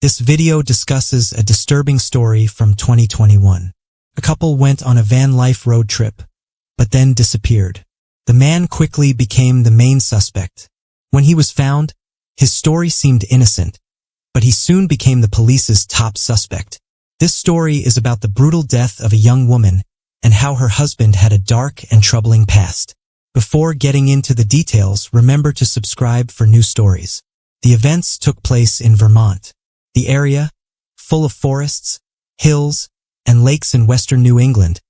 This video discusses a disturbing story from 2021. A couple went on a van life road trip, but then disappeared. The man quickly became the main suspect. When he was found, his story seemed innocent, but he soon became the police's top suspect. This story is about the brutal death of a young woman and how her husband had a dark and troubling past. Before getting into the details, remember to subscribe for new stories. The events took place in Vermont. The area, full of forests, hills, and lakes in western New England,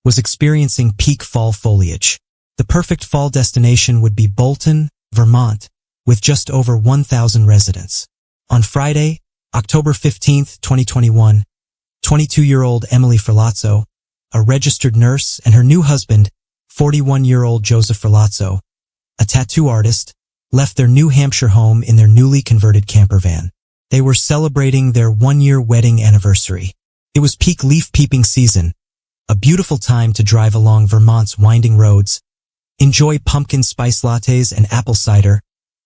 was experiencing peak fall foliage. The perfect fall destination would be Bolton, Vermont, with just over 1,000 residents. On Friday, October 15, 2021, 22-year-old EMILY FERLAZZO, a registered nurse, and her new husband, 41-year-old Joseph Ferlazzo, a tattoo artist, left their New Hampshire home in their newly converted camper van. They were celebrating their one-year wedding anniversary. It was peak leaf-peeping season, a beautiful time to drive along Vermont's winding roads, enjoy pumpkin spice lattes and apple cider,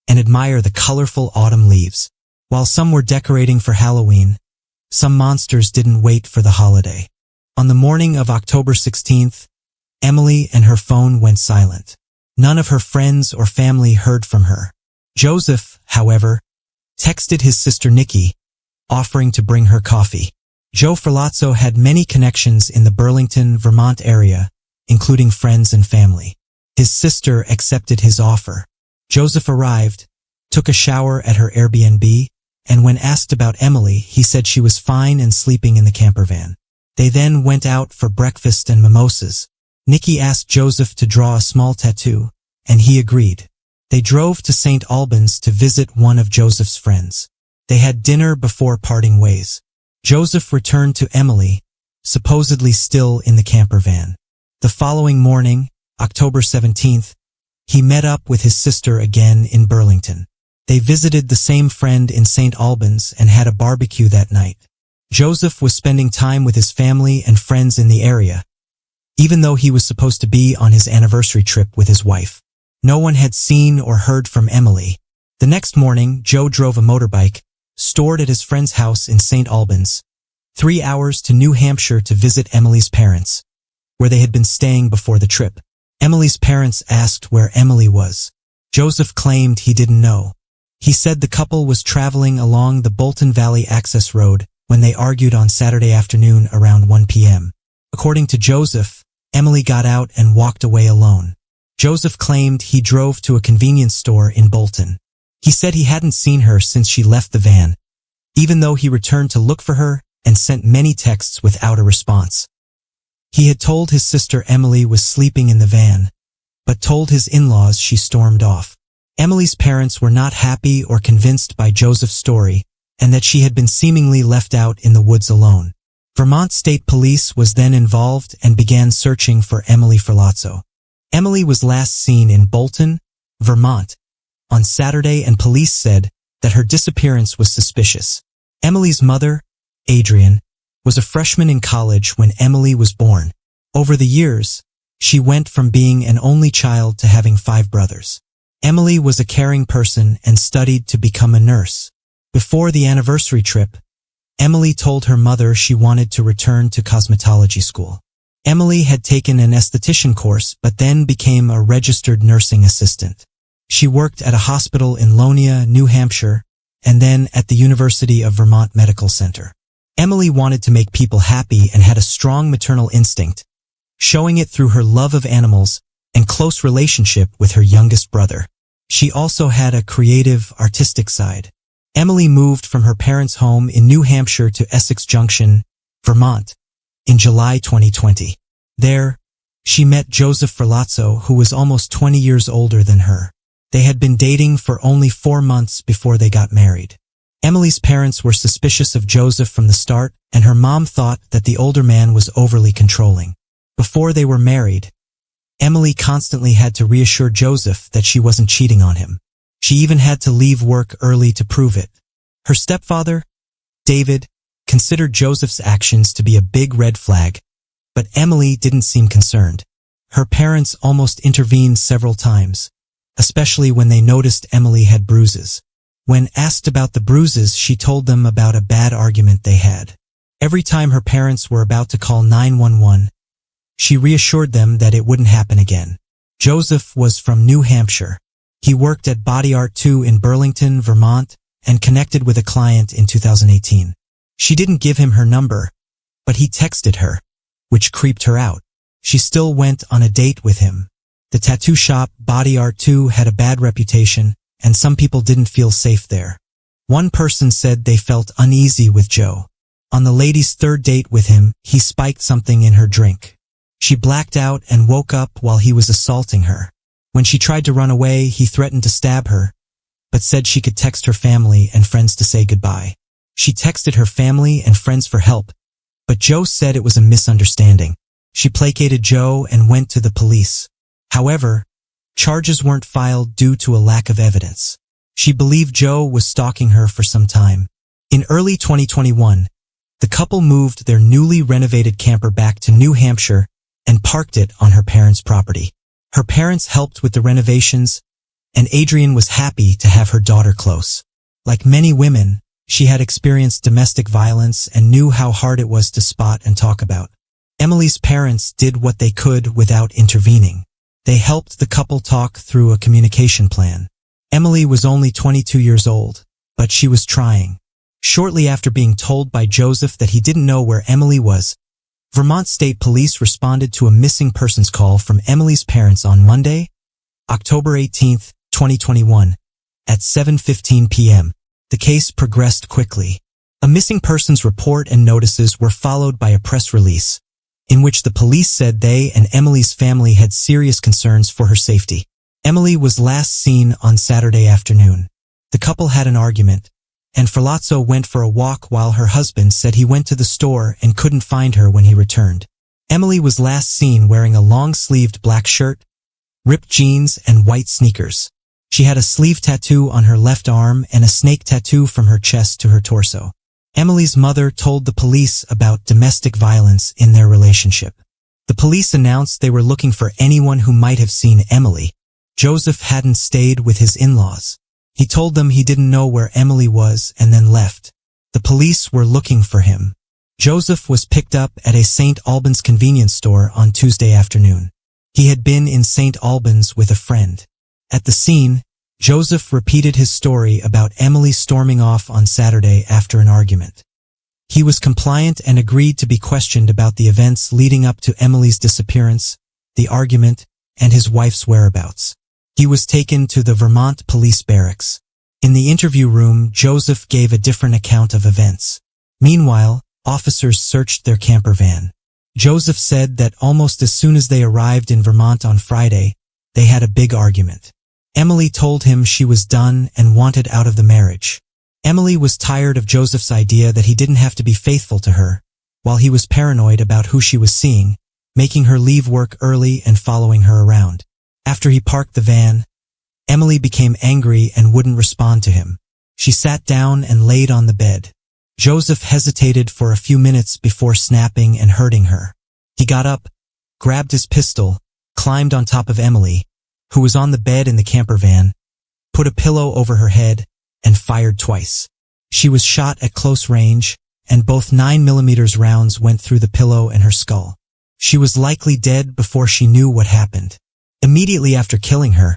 and admire the colorful autumn leaves. While some were decorating for Halloween, some monsters didn't wait for the holiday. On the morning of October 16th, EMILY and her phone went silent. None of her friends or family heard from her. Joseph, however, texted his sister Nikki, offering to bring her coffee. Joe Ferlazzo had many connections in the Burlington, Vermont area, including friends and family. His sister accepted his offer. Joseph arrived, took a shower at her Airbnb, and when asked about EMILY, he said she was fine and sleeping in the camper van. They then went out for breakfast and mimosas. Nikki asked Joseph to draw a small tattoo, and he agreed. They drove to St. Albans to visit one of Joseph's friends. They had dinner before parting ways. Joseph returned to EMILY, supposedly still in the camper van. The following morning, October 17th, he met up with his sister again in Burlington. They visited the same friend in St. Albans and had a barbecue that night. Joseph was spending time with his family and friends in the area, even though he was supposed to be on his anniversary trip with his wife. No one had seen or heard from EMILY. The next morning, Joe drove a motorbike, stored at his friend's house in St. Albans, 3 hours to New Hampshire to visit EMILY's parents, where they had been staying before the trip. EMILY's parents asked where EMILY was. Joseph claimed he didn't know. He said the couple was traveling along the Bolton Valley Access Road when they argued on Saturday afternoon around 1 p.m. According to Joseph, EMILY got out and walked away alone. Joseph claimed he drove to a convenience store in Bolton. He said he hadn't seen her since she left the van, even though he returned to look for her and sent many texts without a response. He had told his sister EMILY was sleeping in the van, but told his in-laws she stormed off. EMILY's parents were not happy or convinced by Joseph's story, and that she had been seemingly left out in the woods alone. Vermont State Police was then involved and began searching for EMILY Ferlazzo. EMILY was last seen in Bolton, Vermont, on Saturday, and police said that her disappearance was suspicious. EMILY's mother, Adrienne, was a freshman in college when EMILY was born. Over the years, she went from being an only child to having 5 brothers. EMILY was a caring person and studied to become a nurse. Before the anniversary trip, EMILY told her mother she wanted to return to cosmetology school. EMILY had taken an esthetician course but then became a registered nursing assistant. She worked at a hospital in Lonia, New Hampshire, and then at the University of Vermont Medical Center. EMILY wanted to make people happy and had a strong maternal instinct, showing it through her love of animals and close relationship with her youngest brother. She also had a creative, artistic side. EMILY moved from her parents' home in New Hampshire to Essex Junction, Vermont, in July 2020. There, she met Joseph Ferlazzo, who was almost 20 years older than her. They had been dating for only 4 months before they got married. EMILY's parents were suspicious of Joseph from the start, and her mom thought that the older man was overly controlling. Before they were married, EMILY constantly had to reassure Joseph that she wasn't cheating on him. She even had to leave work early to prove it. Her stepfather, David, considered Joseph's actions to be a big red flag, but EMILY didn't seem concerned. Her parents almost intervened several times, especially when they noticed EMILY had bruises. When asked about the bruises, she told them about a bad argument they had. Every time her parents were about to call 911, she reassured them that it wouldn't happen again. Joseph was from New Hampshire. He worked at Body Art 2 in Burlington, Vermont, and connected with a client in 2018. She didn't give him her number, but he texted her, which creeped her out. She still went on a date with him. The tattoo shop, Body Art 2, had a bad reputation, and some people didn't feel safe there. One person said they felt uneasy with Joe. On the lady's third date with him, he spiked something in her drink. She blacked out and woke up while he was assaulting her. When she tried to run away, he threatened to stab her, but said she could text her family and friends to say goodbye. She texted her family and friends for help, but Joe said it was a misunderstanding. She placated Joe and went to the police. However, charges weren't filed due to a lack of evidence. She believed Joe was stalking her for some time. In early 2021, the couple moved their newly renovated camper back to New Hampshire and parked it on her parents' property. Her parents helped with the renovations, and Adrienne was happy to have her daughter close. Like many women, she had experienced domestic violence and knew how hard it was to spot and talk about. Emily's parents did what they could without intervening. They helped the couple talk through a communication plan. Emily was only 22 years old, but she was trying. Shortly after being told by Joseph that he didn't know where Emily was, Vermont State Police responded to a missing persons call from Emily's parents on Monday, October 18, 2021, at 7:15 p.m. The case progressed quickly. A missing persons report and notices were followed by a press release, in which the police said they and Emily's family had serious concerns for her safety. Emily was last seen on Saturday afternoon. The couple had an argument, and Ferlazzo went for a walk while her husband said he went to the store and couldn't find her when he returned. Emily was last seen wearing a long-sleeved black shirt, ripped jeans, and white sneakers. She had a sleeve tattoo on her left arm and a snake tattoo from her chest to her torso. Emily's mother told the police about domestic violence in their relationship. The police announced they were looking for anyone who might have seen Emily. Joseph hadn't stayed with his in-laws. He told them he didn't know where Emily was and then left. The police were looking for him. Joseph was picked up at a St. Albans convenience store on Tuesday afternoon. He had been in St. Albans with a friend. At the scene, Joseph repeated his story about Emily storming off on Saturday after an argument. He was compliant and agreed to be questioned about the events leading up to Emily's disappearance, the argument, and his wife's whereabouts. He was taken to the Vermont police barracks. In the interview room, Joseph gave a different account of events. Meanwhile, officers searched their camper van. Joseph said that almost as soon as they arrived in Vermont on Friday, they had a big argument. Emily told him she was done and wanted out of the marriage. Emily was tired of Joseph's idea that he didn't have to be faithful to her, while he was paranoid about who she was seeing, making her leave work early and following her around. After he parked the van, Emily became angry and wouldn't respond to him. She sat down and laid on the bed. Joseph hesitated for a few minutes before snapping and hurting her. He got up, grabbed his pistol, climbed on top of Emily, who was on the bed in the camper van, put a pillow over her head, and fired twice. She was shot at close range, and both 9mm rounds went through the pillow and her skull. She was likely dead before she knew what happened. Immediately after killing her,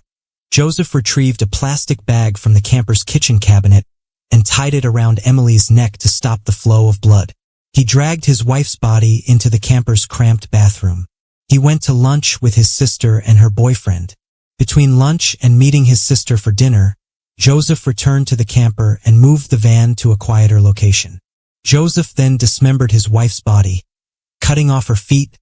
Joseph retrieved a plastic bag from the camper's kitchen cabinet and tied it around Emily's neck to stop the flow of blood. He dragged his wife's body into the camper's cramped bathroom. He went to lunch with his sister and her boyfriend. Between lunch and meeting his sister for dinner, Joseph returned to the camper and moved the van to a quieter location. Joseph then dismembered his wife's body, cutting off her feet,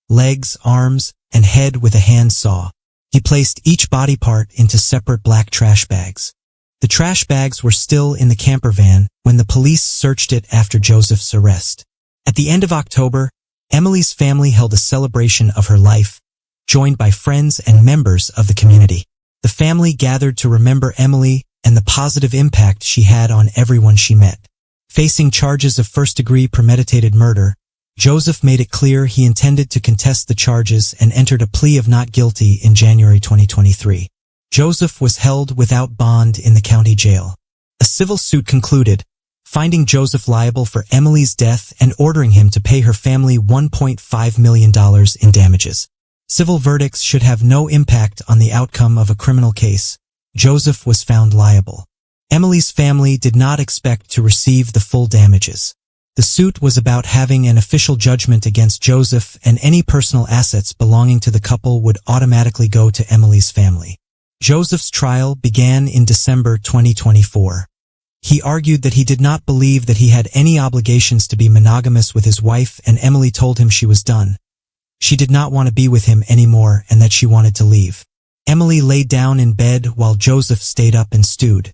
legs, arms, and head with a hand saw. He placed each body part into separate black trash bags. The trash bags were still in the camper van when the police searched it after Joseph's arrest. At the end of October, Emily's family held a celebration of her life, joined by friends and members of the community. The family gathered to remember Emily and the positive impact she had on everyone she met. Facing charges of first-degree premeditated murder, Joseph made it clear he intended to contest the charges and entered a plea of not guilty in January 2023. Joseph was held without bond in the county jail. A civil suit concluded, finding Joseph liable for Emily's death and ordering him to pay her family $1.5 million in damages. Civil verdicts should have no impact on the outcome of a criminal case. Joseph was found liable. Emily's family did not expect to receive the full damages. The suit was about having an official judgment against Joseph, and any personal assets belonging to the couple would automatically go to Emily's family. Joseph's trial began in December 2024. He argued that he did not believe that he had any obligations to be monogamous with his wife, and Emily told him she was done. She did not want to be with him anymore and that she wanted to leave. Emily lay down in bed while Joseph stayed up and stewed.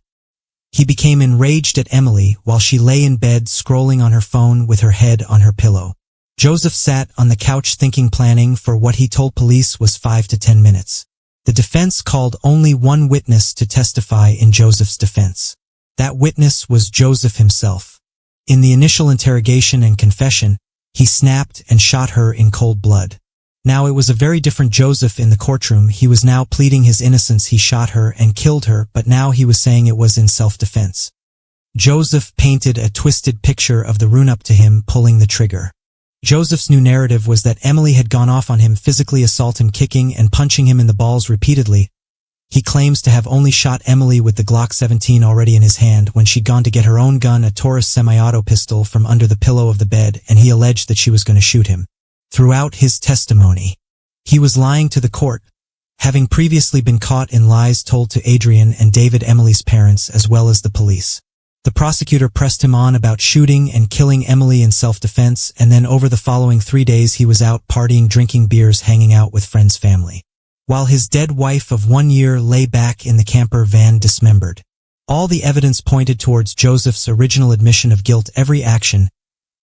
He became enraged at Emily while she lay in bed scrolling on her phone with her head on her pillow. Joseph sat on the couch thinking, planning for what he told police was 5 to 10 minutes. The defense called only one witness to testify in Joseph's defense. That witness was Joseph himself. In the initial interrogation and confession, he snapped and shot her in cold blood. Now it was a very different Joseph in the courtroom. He was now pleading his innocence. He shot her and killed her, but now he was saying it was in self-defense. Joseph painted a twisted picture of the run-up to him pulling the trigger. Joseph's new narrative was that Emily had gone off on him, physically assault him, kicking and punching him in the balls repeatedly. He claims to have only shot Emily with the Glock 17 already in his hand when she'd gone to get her own gun, a Taurus semi-auto pistol, from under the pillow of the bed, and he alleged that she was going to shoot him. Throughout his testimony, he was lying to the court, having previously been caught in lies told to Adrian and David, Emily's parents, as well as the police. The prosecutor pressed him on about shooting and killing Emily in self-defense, and then over the following 3 days he was out partying, drinking beers, hanging out with friends' family, while his dead wife of 1 year lay back in the camper van dismembered. All the evidence pointed towards Joseph's original admission of guilt. Every action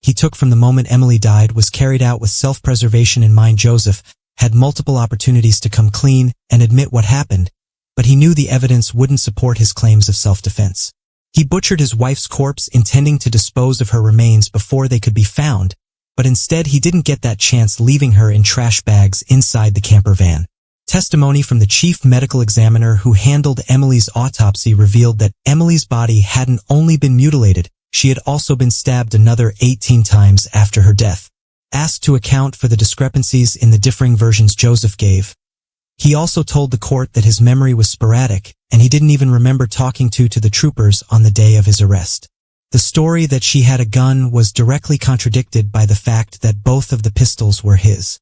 he took from the moment Emily died was carried out with self-preservation in mind. Joseph had multiple opportunities to come clean and admit what happened, but he knew the evidence wouldn't support his claims of self-defense. He butchered his wife's corpse, intending to dispose of her remains before they could be found, but instead he didn't get that chance, leaving her in trash bags inside the camper van. Testimony from the chief medical examiner who handled Emily's autopsy revealed that Emily's body hadn't only been mutilated, she had also been stabbed another 18 times after her death. Asked to account for the discrepancies in the differing versions Joseph gave, he also told the court that his memory was sporadic, and he didn't even remember talking to the troopers on the day of his arrest. The story that she had a gun was directly contradicted by the fact that both of the pistols were his.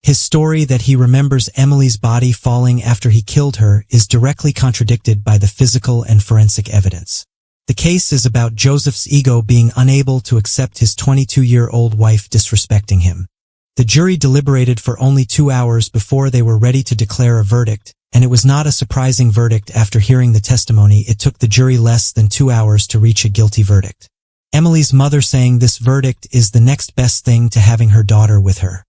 His story that he remembers Emily's body falling after he killed her is directly contradicted by the physical and forensic evidence. The case is about Joseph's ego being unable to accept his 22-year-old wife disrespecting him. The jury deliberated for only 2 hours before they were ready to declare a verdict, and it was not a surprising verdict. After hearing the testimony, it took the jury less than 2 hours to reach a guilty verdict. Emily's mother saying this verdict is the next best thing to having her daughter with her.